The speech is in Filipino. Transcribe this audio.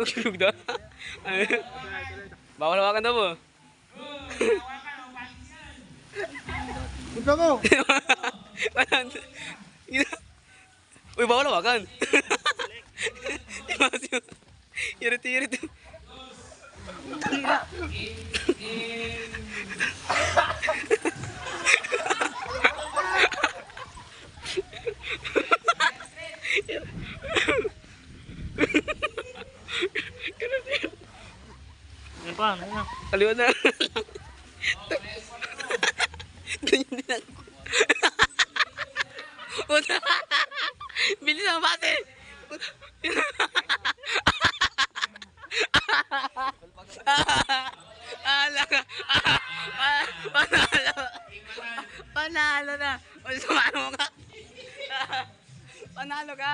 Huwag daw. Bawal hawakan daw po. Punta mo! Uy, bawal hawakan. Irit-irit. Yan pa, ano na? Kaliwa na. Ganyan din ako. Bilis ang bate. Ala ka. Panalo. Panalo na. O, sumano ka. Panalo ka.